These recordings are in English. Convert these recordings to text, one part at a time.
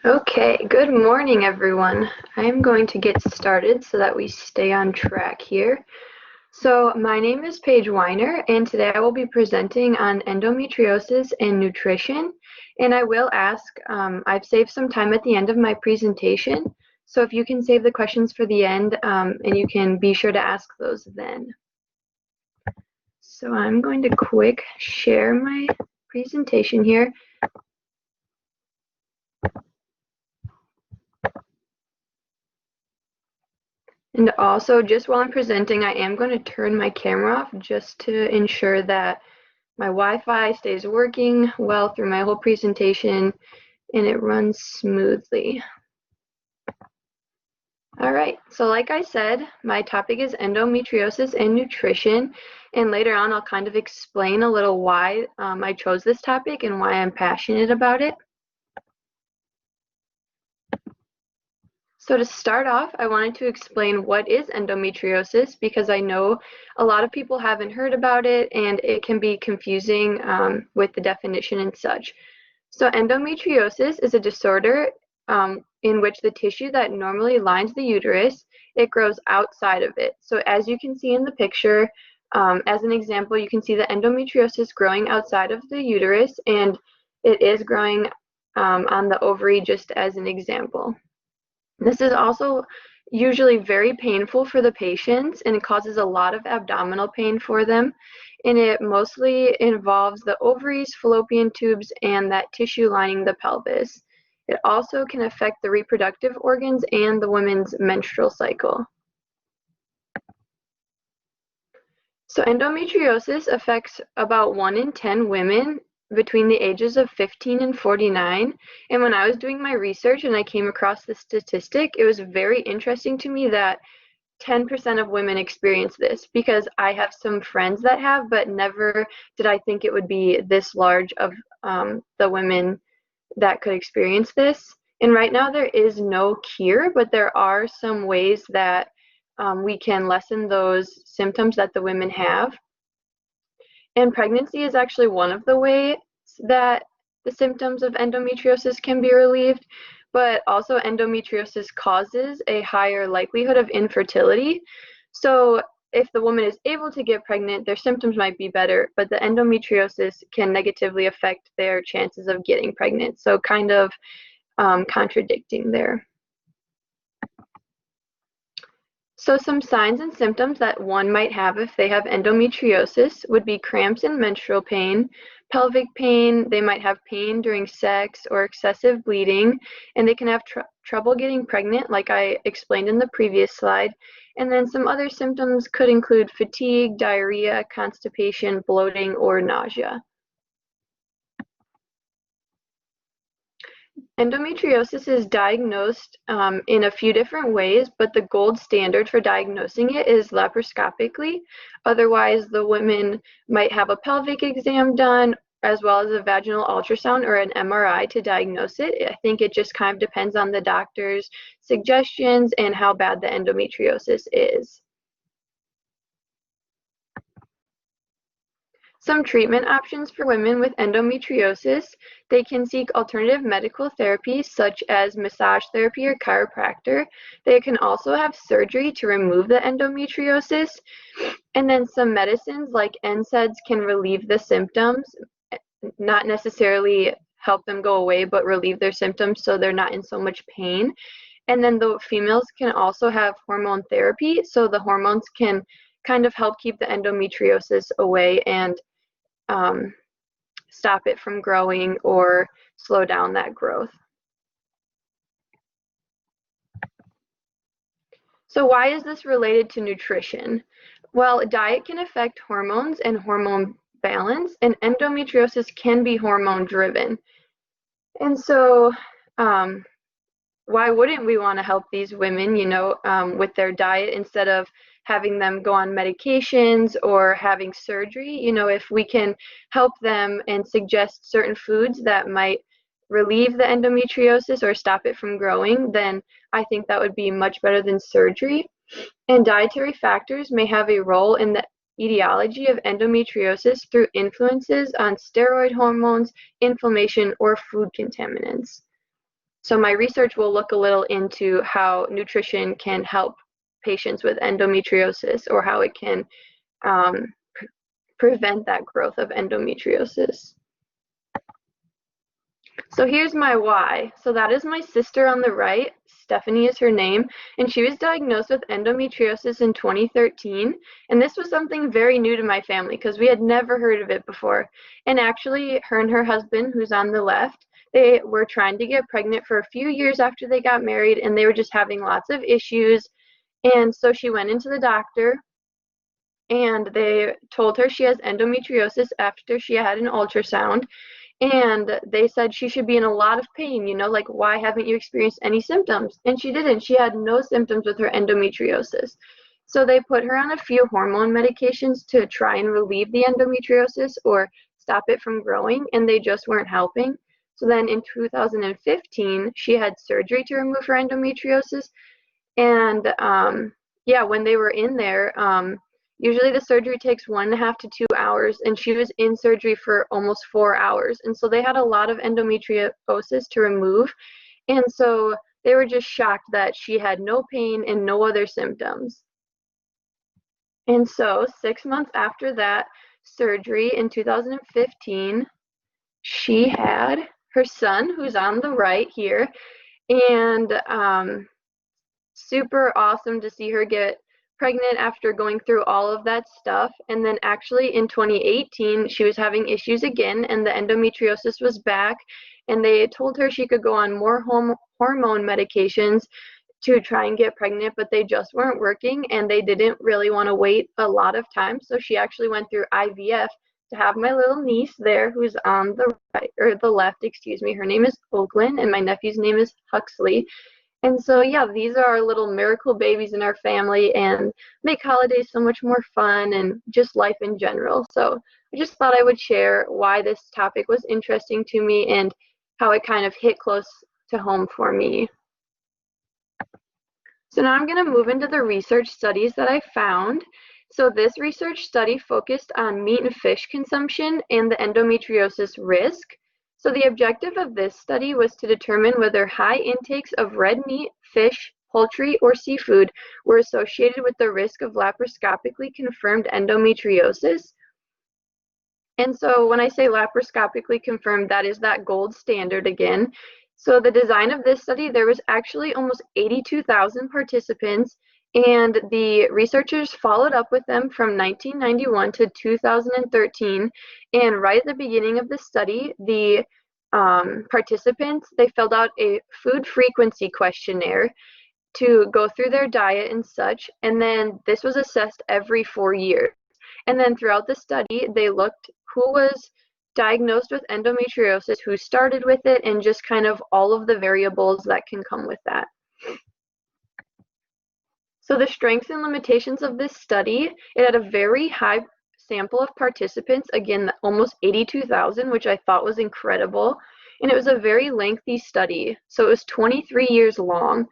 Okay, good morning, everyone. I am going to get started so that we stay on track here. So, my name is Paige Weiner, and today I will be presenting on endometriosis and nutrition. And I will ask, I've saved some time at the end of my presentation, so if you can save the questions for the end, and you can be sure to ask those then. So, I'm going to quick share my presentation here. And also, just while I'm presenting, I am going to turn my camera off just to ensure that my Wi-Fi stays working well through my whole presentation and it runs smoothly. All right, so like I said, my topic is endometriosis and nutrition, and later on I'll kind of explain a little why I chose this topic and why I'm passionate about it. So to start off, I wanted to explain what is endometriosis because I know a lot of people haven't heard about it and it can be confusing with the definition and such. So endometriosis is a disorder in which the tissue that normally lines the uterus, it grows outside of it. So as you can see in the picture, as an example, you can see the endometriosis growing outside of the uterus and it is growing on the ovary just as an example. This is also usually very painful for the patients and it causes a lot of abdominal pain for them. And it mostly involves the ovaries, fallopian tubes, and that tissue lining the pelvis. It also can affect the reproductive organs and the woman's menstrual cycle. So endometriosis affects about 1 in 10 women between the ages of 15 and 49. And when I was doing my research and I came across this statistic, it was very interesting to me that 10% of women experience this because I have some friends that have, but never did I think it would be this large of the women that could experience this. And right now there is no cure, but there are some ways that we can lessen those symptoms that the women have. And pregnancy is actually one of the ways that the symptoms of endometriosis can be relieved, but also endometriosis causes a higher likelihood of infertility. So if the woman is able to get pregnant, their symptoms might be better, but the endometriosis can negatively affect their chances of getting pregnant. So kind of contradicting there. So some signs and symptoms that one might have if they have endometriosis would be cramps and menstrual pain, pelvic pain, they might have pain during sex or excessive bleeding, and they can have trouble getting pregnant like I explained in the previous slide. And then some other symptoms could include fatigue, diarrhea, constipation, bloating, or nausea. Endometriosis is diagnosed in a few different ways, but the gold standard for diagnosing it is laparoscopically. Otherwise, the women might have a pelvic exam done, as well as a vaginal ultrasound or an MRI to diagnose it. I think it just kind of depends on the doctor's suggestions and how bad the endometriosis is. Some treatment options for women with endometriosis, they can seek alternative medical therapies such as massage therapy or chiropractor. They can also have surgery to remove the endometriosis. And then some medicines like NSAIDs can relieve the symptoms, not necessarily help them go away, but relieve their symptoms so they're not in so much pain. And then the females can also have hormone therapy, so the hormones can kind of help keep the endometriosis away and stop it from growing or slow down that growth. So why is this related to nutrition? Well, diet can affect hormones and hormone balance, and endometriosis can be hormone driven. And so why wouldn't we want to help these women, with their diet instead of having them go on medications or having surgery? If we can help them and suggest certain foods that might relieve the endometriosis or stop it from growing, then I think that would be much better than surgery. And dietary factors may have a role in the etiology of endometriosis through influences on steroid hormones, inflammation, or food contaminants. So my research will look a little into how nutrition can help patients with endometriosis, or how it can prevent that growth of endometriosis. So here's my why. So that is my sister on the right. Stephanie is her name, and she was diagnosed with endometriosis in 2013. And this was something very new to my family because we had never heard of it before. And actually, her and her husband, who's on the left, they were trying to get pregnant for a few years after they got married, and they were just having lots of issues. And so she went into the doctor, and they told her she has endometriosis after she had an ultrasound. And they said she should be in a lot of pain, like, why haven't you experienced any symptoms? And she didn't. She had no symptoms with her endometriosis. So they put her on a few hormone medications to try and relieve the endometriosis or stop it from growing, and they just weren't helping. So then in 2015, she had surgery to remove her endometriosis. And yeah, when they were in there, usually the surgery takes 1.5 to 2 hours, and she was in surgery for almost 4 hours. And so they had a lot of endometriosis to remove. And so they were just shocked that she had no pain and no other symptoms. And so 6 months after that surgery in 2015, she had her son, who's on the right here. And super awesome to see her get pregnant after going through all of that stuff. And then actually in 2018, she was having issues again, and the endometriosis was back, and they told her she could go on more hormone medications to try and get pregnant, but they just weren't working, and they didn't really want to wait a lot of time. So she actually went through IVF to have my little niece there, who's on the right, or the left, excuse me. Her name is Oakland, and my nephew's name is Huxley. And so, yeah, these are our little miracle babies in our family, and make holidays so much more fun, and just life in general. So I just thought I would share why this topic was interesting to me and how it kind of hit close to home for me. So now I'm going to move into the research studies that I found. So this research study focused on meat and fish consumption and the endometriosis risk. So the objective of this study was to determine whether high intakes of red meat, fish, poultry, or seafood were associated with the risk of laparoscopically confirmed endometriosis. And so when I say laparoscopically confirmed, that is that gold standard again. So the design of this study, there was actually almost 82,000 participants, and the researchers followed up with them from 1991 to 2013. And right at the beginning of the study, the participants, they filled out a food frequency questionnaire to go through their diet and such, and then this was assessed every 4 years. And then throughout the study, they looked who was diagnosed with endometriosis, who started with it, and just kind of all of the variables that can come with that. So the strengths and limitations of this study, it had a very high sample of participants, again, almost 82,000, which I thought was incredible. And it was a very lengthy study. So it was 23 years long.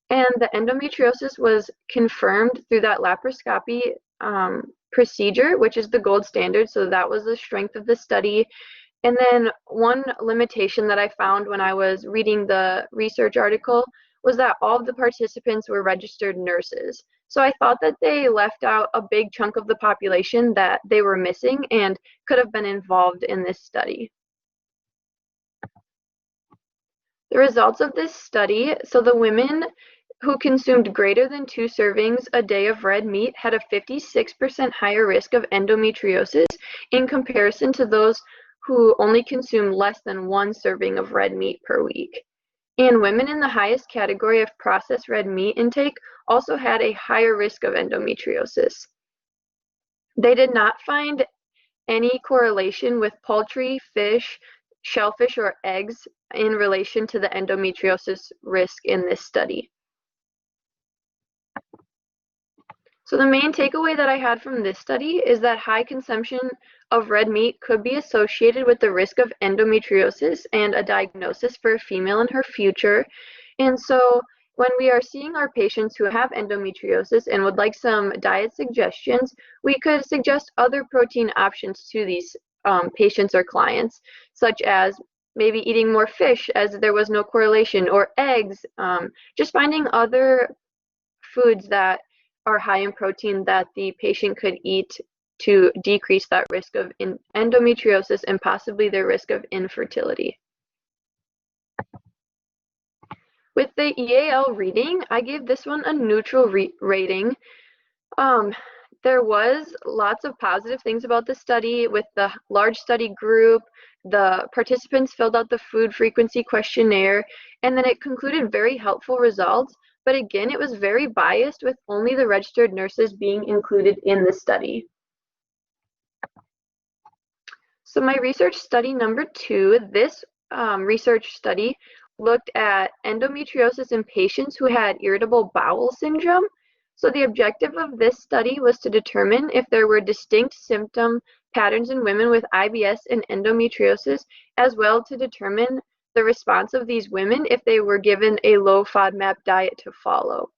And the endometriosis was confirmed through that laparoscopy procedure, which is the gold standard. So that was the strength of the study. And then one limitation that I found when I was reading the research article was that all of the participants were registered nurses. So I thought that they left out a big chunk of the population that they were missing and could have been involved in this study. The results of this study, so the women who consumed greater than 2 servings a day of red meat had a 56% higher risk of endometriosis in comparison to those who only consumed less than 1 serving of red meat per week. And women in the highest category of processed red meat intake also had a higher risk of endometriosis. They did not find any correlation with poultry, fish, shellfish, or eggs in relation to the endometriosis risk in this study. So the main takeaway that I had from this study is that high consumption of red meat could be associated with the risk of endometriosis and a diagnosis for a female in her future. And so when we are seeing our patients who have endometriosis and would like some diet suggestions, we could suggest other protein options to these patients or clients, such as maybe eating more fish as there was no correlation, or eggs, just finding other foods that are high in protein that the patient could eat to decrease that risk of endometriosis and possibly their risk of infertility. With the EAL reading, I gave this one a neutral rating. There was lots of positive things about the study. With the large study group, the participants filled out the food frequency questionnaire, and then it concluded very helpful results. But again, it was very biased, with only the registered nurses being included in the study. So my research study number 2, this research study looked at endometriosis in patients who had irritable bowel syndrome. So the objective of this study was to determine if there were distinct symptom patterns in women with IBS and endometriosis, as well to determine the response of these women if they were given a low FODMAP diet to follow.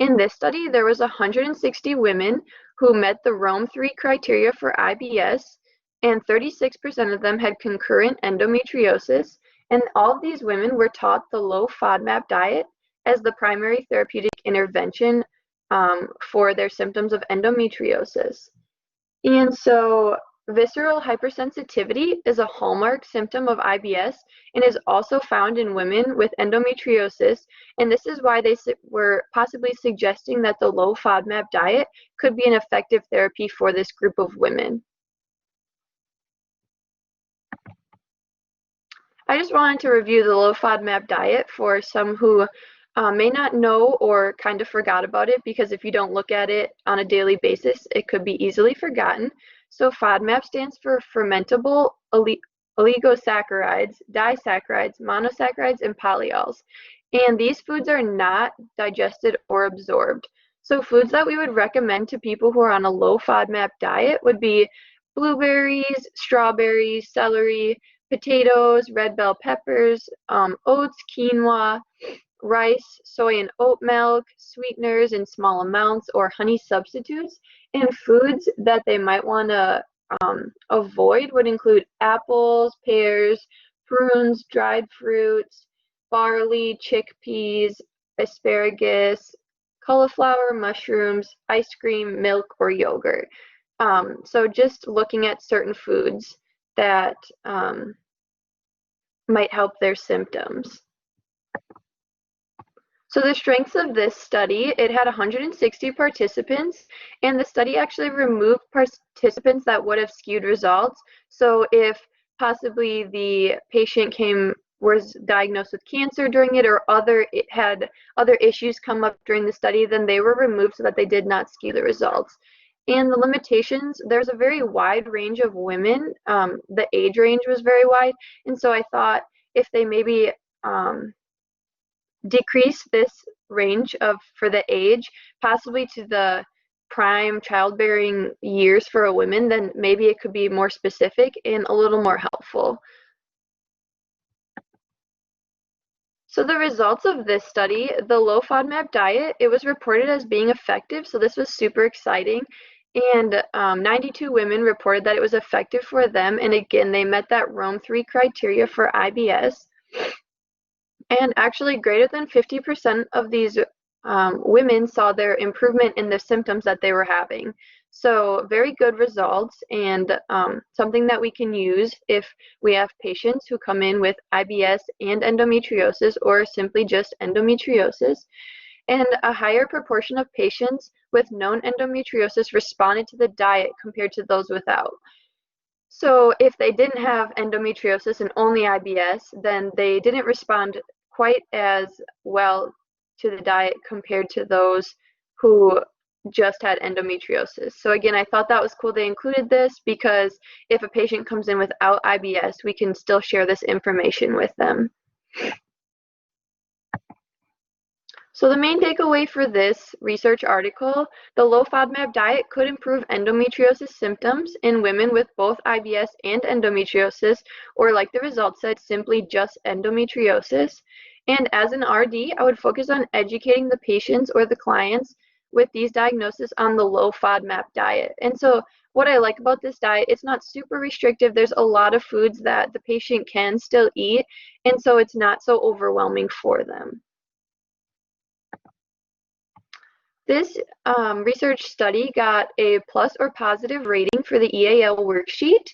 In this study, there was 160 women who met the Rome-3 criteria for IBS, and 36% of them had concurrent endometriosis, and all of these women were taught the low FODMAP diet as the primary therapeutic intervention for their symptoms of endometriosis. And so visceral hypersensitivity is a hallmark symptom of IBS and is also found in women with endometriosis, and this is why they were possibly suggesting that the low FODMAP diet could be an effective therapy for this group of women. I just wanted to review the low FODMAP diet for some who may not know or kind of forgot about it, because if you don't look at it on a daily basis, it could be easily forgotten. So FODMAP stands for fermentable oligosaccharides, disaccharides, monosaccharides, and polyols. And these foods are not digested or absorbed. So foods that we would recommend to people who are on a low FODMAP diet would be blueberries, strawberries, celery, potatoes, red bell peppers, oats, quinoa, rice, soy and oat milk, sweeteners in small amounts, or honey substitutes. And foods that they might want to avoid would include apples, pears, prunes, dried fruits, barley, chickpeas, asparagus, cauliflower, mushrooms, ice cream, milk, or yogurt. So just looking at certain foods that might help their symptoms. So the strengths of this study, it had 160 participants, and the study actually removed participants that would have skewed results. So if possibly the patient was diagnosed with cancer during it, or had other issues come up during the study, then they were removed so that they did not skew the results. And the limitations, there's a very wide range of women. The age range was very wide, and so I thought if they maybe decrease this range for the age, possibly to the prime childbearing years for a woman, then maybe it could be more specific and a little more helpful. So the results of this study, the low FODMAP diet, it was reported as being effective, so this was super exciting. And 92 women reported that it was effective for them, and again, they met that Rome-3 criteria for IBS. And actually, greater than 50% of these women saw their improvement in the symptoms that they were having. So very good results, and something that we can use if we have patients who come in with IBS and endometriosis, or simply just endometriosis. And a higher proportion of patients with known endometriosis responded to the diet compared to those without. So if they didn't have endometriosis and only IBS, then they didn't respond quite as well to the diet compared to those who just had endometriosis. So again, I thought that was cool they included this, because if a patient comes in without IBS, we can still share this information with them. So the main takeaway for this research article, the low FODMAP diet could improve endometriosis symptoms in women with both IBS and endometriosis, or like the results said, simply just endometriosis. And as an RD, I would focus on educating the patients or the clients with these diagnoses on the low FODMAP diet. And so what I like about this diet, it's not super restrictive. There's a lot of foods that the patient can still eat, and so it's not so overwhelming for them. This research study got a plus or positive rating for the EAL worksheet.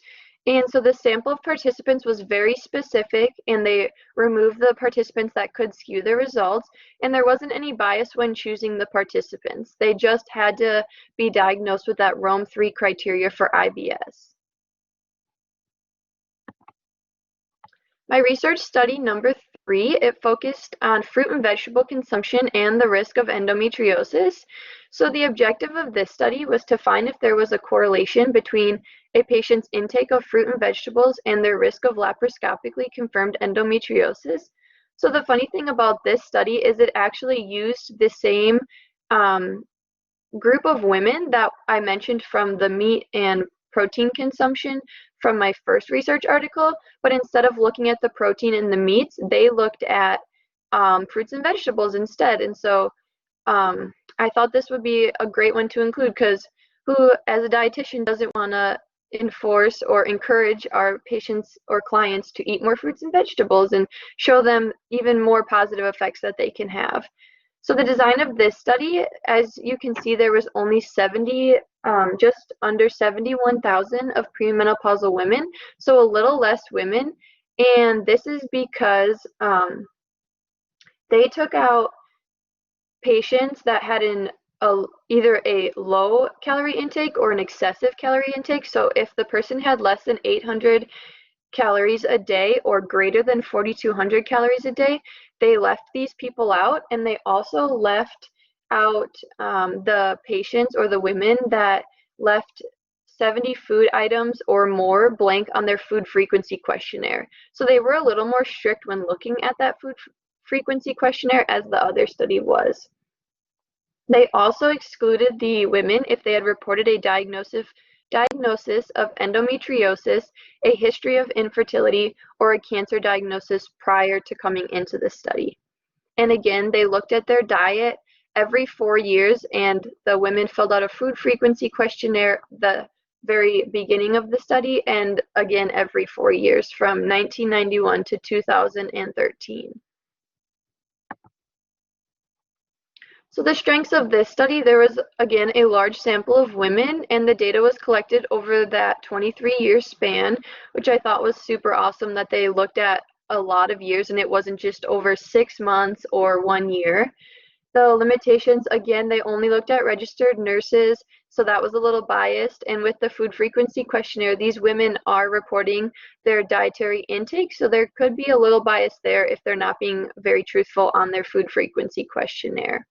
And so the sample of participants was very specific, and they removed the participants that could skew the results. And there wasn't any bias when choosing the participants. They just had to be diagnosed with that Rome 3 criteria for IBS. My research study number 3, it focused on fruit and vegetable consumption and the risk of endometriosis. So the objective of this study was to find if there was a correlation between a patient's intake of fruit and vegetables and their risk of laparoscopically confirmed endometriosis. So the funny thing about this study is it actually used the same group of women that I mentioned from the meat and protein consumption from my first research article, but instead of looking at the protein in the meats, they looked at fruits and vegetables instead. And so I thought this would be a great one to include, because who, as a dietitian, doesn't want to enforce or encourage our patients or clients to eat more fruits and vegetables and show them even more positive effects that they can have. So the design of this study, as you can see, there was only just under 71,000 of premenopausal women, so a little less women. And this is because they took out patients that had either a low calorie intake or an excessive calorie intake. So if the person had less than 800 calories a day or greater than 4,200 calories a day, they left these people out, and they also left out the patients or the women that left 70 food items or more blank on their food frequency questionnaire. So they were a little more strict when looking at that food frequency questionnaire as the other study was. They also excluded the women if they had reported a diagnosis of endometriosis, a history of infertility, or a cancer diagnosis prior to coming into the study. And again, they looked at their diet every 4 years, and the women filled out a food frequency questionnaire the very beginning of the study, and again every 4 years from 1991 to 2013. So the strengths of this study, there was, again, a large sample of women, and the data was collected over that 23-year span, which I thought was super awesome that they looked at a lot of years and it wasn't just over 6 months or 1 year. The limitations, again, they only looked at registered nurses, so that was a little biased. And with the food frequency questionnaire, these women are reporting their dietary intake, so there could be a little bias there if they're not being very truthful on their food frequency questionnaire.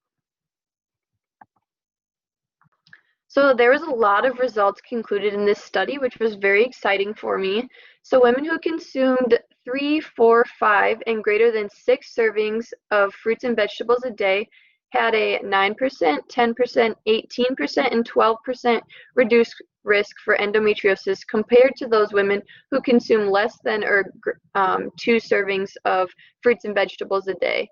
So there was a lot of results concluded in this study, which was very exciting for me. So women who consumed 3, 4, 5, and greater than 6 servings of fruits and vegetables a day had a 9%, 10%, 18%, and 12% reduced risk for endometriosis compared to those women who consume less than or 2 servings of fruits and vegetables a day.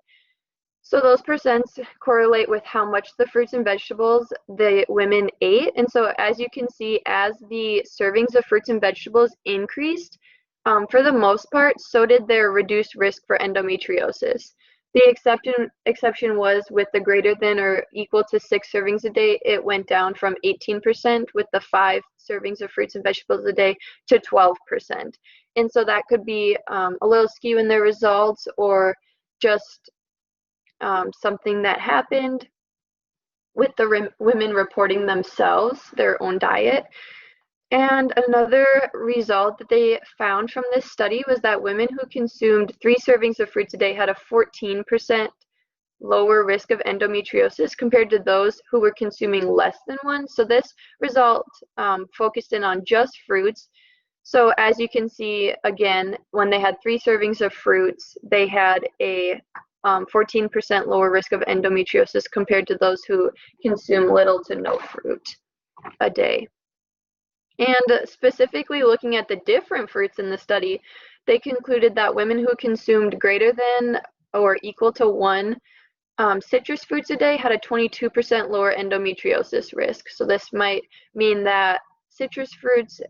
So those percents correlate with how much the fruits and vegetables the women ate. And so as you can see, as the servings of fruits and vegetables increased, for the most part, so did their reduced risk for endometriosis. The exception was with the greater than or equal to 6 servings a day, it went down from 18% with the 5 servings of fruits and vegetables a day to 12%. And so that could be a little skew in their results, or just something that happened with the women reporting themselves, their own diet. And another result that they found from this study was that women who consumed 3 servings of fruits a day had a 14% lower risk of endometriosis compared to those who were consuming less than 1. So this result focused in on just fruits. So as you can see, again, when they had 3 servings of fruits, they had a 14% lower risk of endometriosis compared to those who consume little to no fruit a day. And specifically looking at the different fruits in the study, they concluded that women who consumed greater than or equal to 1 citrus fruits a day had a 22% lower endometriosis risk. So this might mean that citrus fruits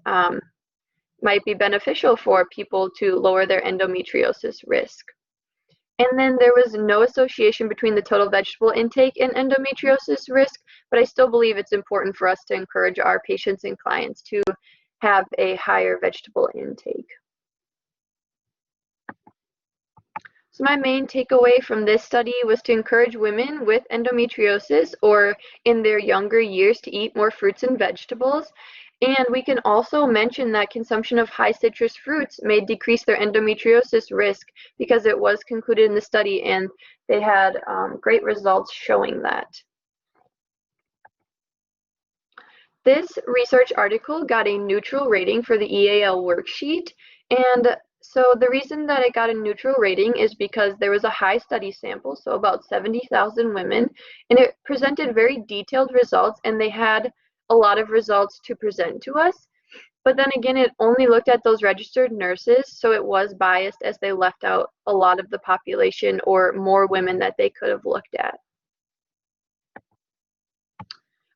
might be beneficial for people to lower their endometriosis risk. And then there was no association between the total vegetable intake and endometriosis risk, but I still believe it's important for us to encourage our patients and clients to have a higher vegetable intake. So my main takeaway from this study was to encourage women with endometriosis or in their younger years to eat more fruits and vegetables. And we can also mention that consumption of high citrus fruits may decrease their endometriosis risk because it was concluded in the study and they had great results showing that. This research article got a neutral rating for the EAL worksheet, and so the reason that it got a neutral rating is because there was a high study sample, so about 70,000 women, and it presented very detailed results, and they had a lot of results to present to us. But then again, it only looked at those registered nurses, so it was biased as they left out a lot of the population or more women that they could have looked at.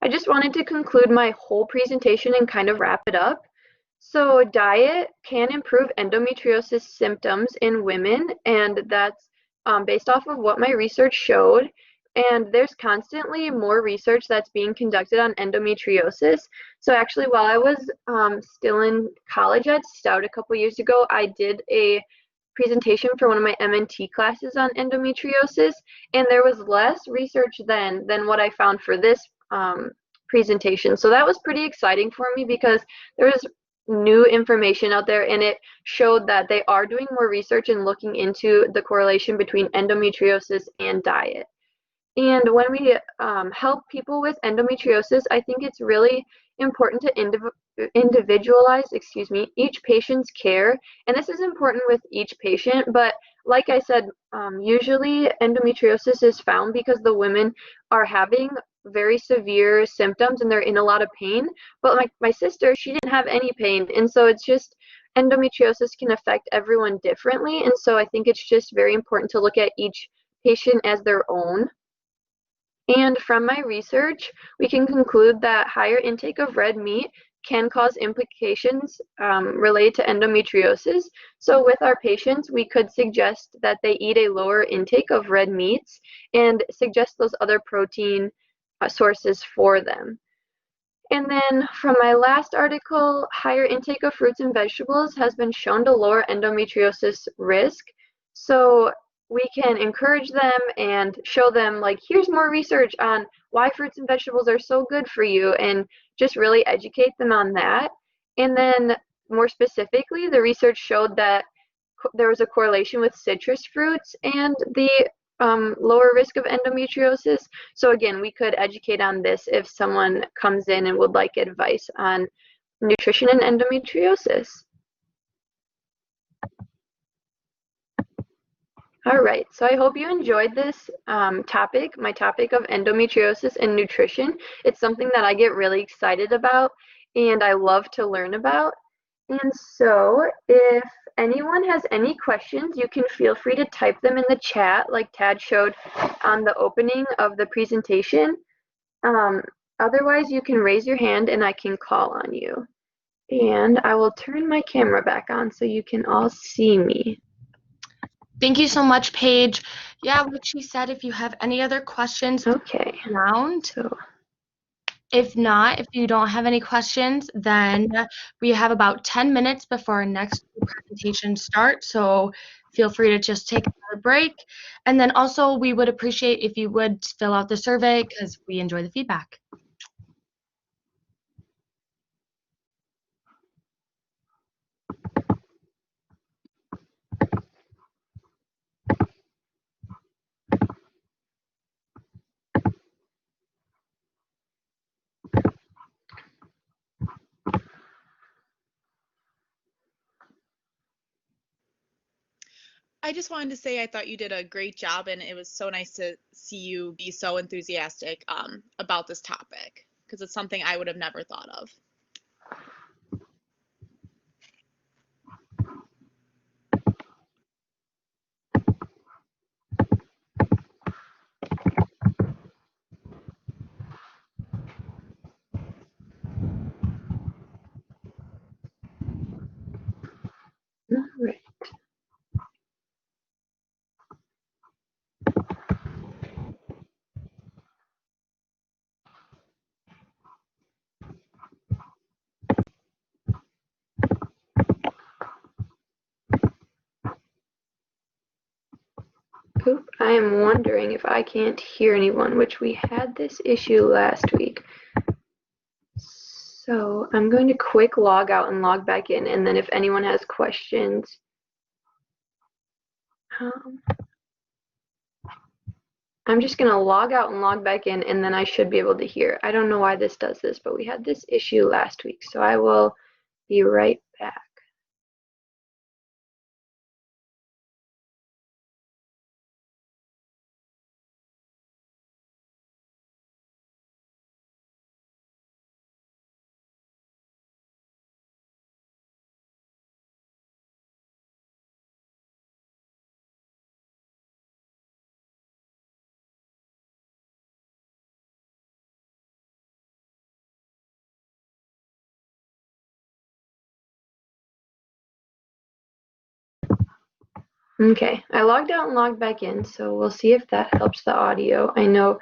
I just wanted to conclude my whole presentation and kind of wrap it up. So diet can improve endometriosis symptoms in women, and that's based off of what my research showed. And there's constantly more research that's being conducted on endometriosis. So actually, while I was still in college at Stout a couple years ago, I did a presentation for one of my MNT classes on endometriosis, and there was less research then than what I found for this presentation. So that was pretty exciting for me because there was new information out there, and it showed that they are doing more research and looking into the correlation between endometriosis and diet. And when we help people with endometriosis, I think it's really important to individualize, each patient's care. And this is important with each patient, but like I said, usually endometriosis is found because the women are having very severe symptoms and they're in a lot of pain. But my sister, she didn't have any pain. And so it's just endometriosis can affect everyone differently. And so I think it's just very important to look at each patient as their own. And from my research, we can conclude that higher intake of red meat can cause implications related to endometriosis. So with our patients, we could suggest that they eat a lower intake of red meats and suggest those other protein sources for them. And then from my last article, higher intake of fruits and vegetables has been shown to lower endometriosis risk. So we can encourage them and show them, like, here's more research on why fruits and vegetables are so good for you, and just really educate them on that. And then more specifically, the research showed that there was a correlation with citrus fruits and the lower risk of endometriosis. So again, we could educate on this if someone comes in and would like advice on nutrition and endometriosis. All right, so I hope you enjoyed this topic, my topic of endometriosis and nutrition. It's something that I get really excited about and I love to learn about. And so if anyone has any questions, you can feel free to type them in the chat like Tad showed on the opening of the presentation. Otherwise, you can raise your hand and I can call on you. And I will turn my camera back on so you can all see me. Thank you so much, Paige. Yeah, like she said, if you have any other questions, okay. Around. So, if not, if you don't have any questions, then we have about 10 minutes before our next presentation starts. So feel free to just take a break. And then also we would appreciate if you would fill out the survey because we enjoy the feedback. I just wanted to say I thought you did a great job, and it was so nice to see you be so enthusiastic about this topic, because it's something I would have never thought of. Oop, I am wondering if I can't hear anyone, which we had this issue last week. So I'm going to quick log out and log back in, and then if anyone has questions, I'm just going to log out and log back in, and then I should be able to hear. I don't know why this does this, but we had this issue last week, so I will be right back. Okay, I logged out and logged back in, so we'll see if that helps the audio. I know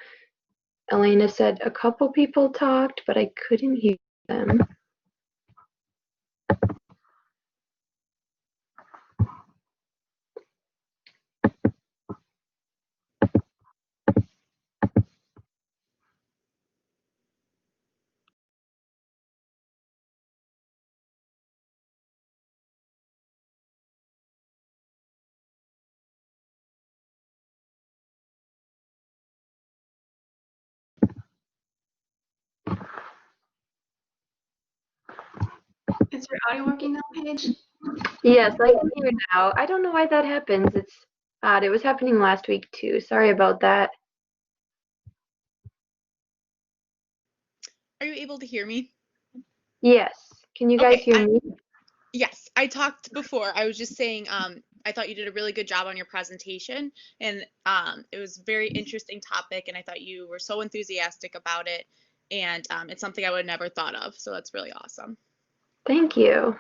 Elena said a couple people talked, but I couldn't hear them. Is your audio working now, Paige? Yes, I can hear now. I don't know why that happens. It's odd. It was happening last week too. Sorry about that. Are you able to hear me? Yes. Can you guys Okay, hear me? Yes, I talked before. I was just saying, I thought you did a really good job on your presentation, and it was a very interesting topic, and I thought you were so enthusiastic about it, and it's something I would have never thought of, so that's really awesome. Thank you.